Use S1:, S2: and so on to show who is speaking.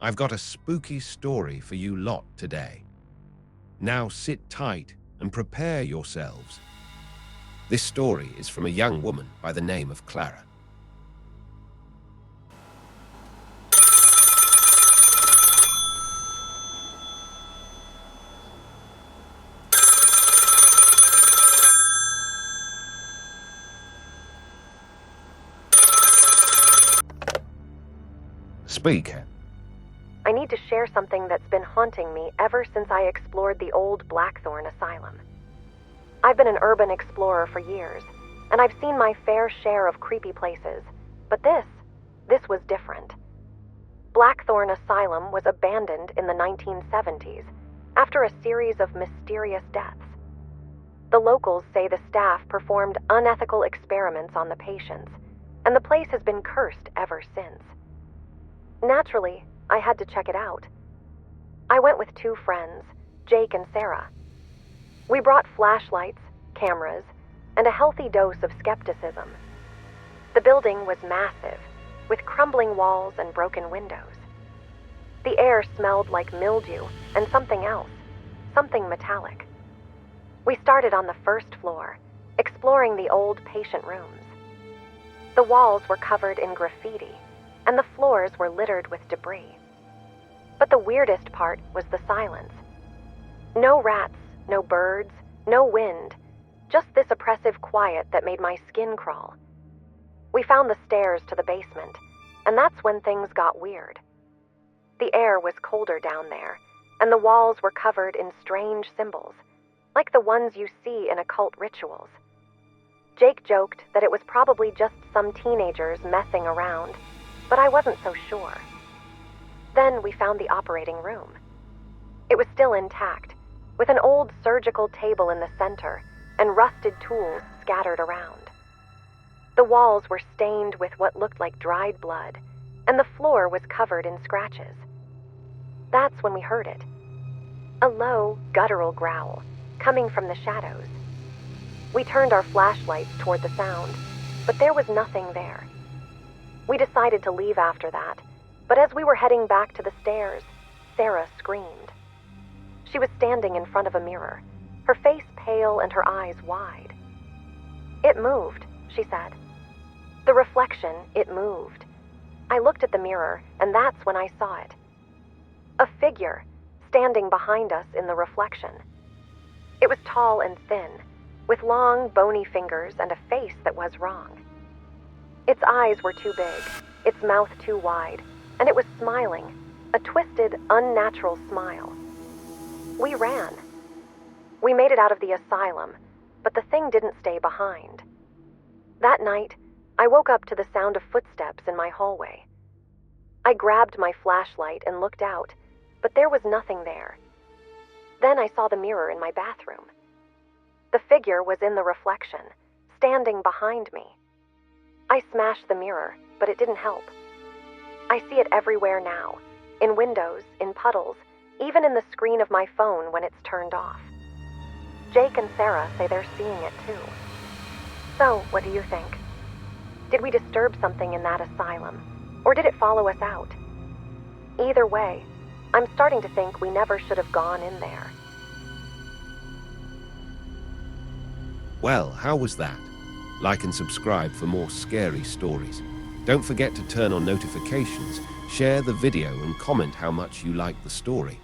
S1: I've got a spooky story for you lot today. Now sit tight and prepare yourselves. This story is from a young woman by the name of Clara. Speak.
S2: I need to share something that's been haunting me ever since I explored the old Blackthorn Asylum. I've been an urban explorer for years, and I've seen my fair share of creepy places, but this was different. Blackthorn Asylum was abandoned in the 1970s after a series of mysterious deaths. The locals say the staff performed unethical experiments on the patients, and the place has been cursed ever since. Naturally, I had to check it out. I went with two friends, Jake and Sarah. We brought flashlights, cameras, and a healthy dose of skepticism. The building was massive, with crumbling walls and broken windows. The air smelled like mildew and something else, something metallic. We started on the first floor, exploring the old patient rooms. The walls were covered in graffiti, and the floors were littered with debris. But the weirdest part was the silence. No rats, no birds, no wind, just this oppressive quiet that made my skin crawl. We found the stairs to the basement, and that's when things got weird. The air was colder down there, and the walls were covered in strange symbols, like the ones you see in occult rituals. Jake joked that it was probably just some teenagers messing around, but I wasn't so sure. Then we found the operating room. It was still intact, with an old surgical table in the center and rusted tools scattered around. The walls were stained with what looked like dried blood, and the floor was covered in scratches. That's when we heard it. A low, guttural growl, coming from the shadows. We turned our flashlights toward the sound, but there was nothing there. We decided to leave after that, but as we were heading back to the stairs, Sarah screamed. She was standing in front of a mirror, her face pale and her eyes wide. "It moved," she said. "The reflection, it moved." I looked at the mirror, and that's when I saw it. A figure, standing behind us in the reflection. It was tall and thin, with long, bony fingers and a face that was wrong. Its eyes were too big, its mouth too wide, and it was smiling, a twisted, unnatural smile. We ran. We made it out of the asylum, but the thing didn't stay behind. That night, I woke up to the sound of footsteps in my hallway. I grabbed my flashlight and looked out, but there was nothing there. Then I saw the mirror in my bathroom. The figure was in the reflection, standing behind me. I smashed the mirror, but it didn't help. I see it everywhere now, in windows, in puddles, even in the screen of my phone when it's turned off. Jake and Sarah say they're seeing it too. So, what do you think? Did we disturb something in that asylum, or did it follow us out? Either way, I'm starting to think we never should have gone in there.
S1: Well, how was that? Like and subscribe for more scary stories. Don't forget to turn on notifications, share the video and comment how much you liked the story.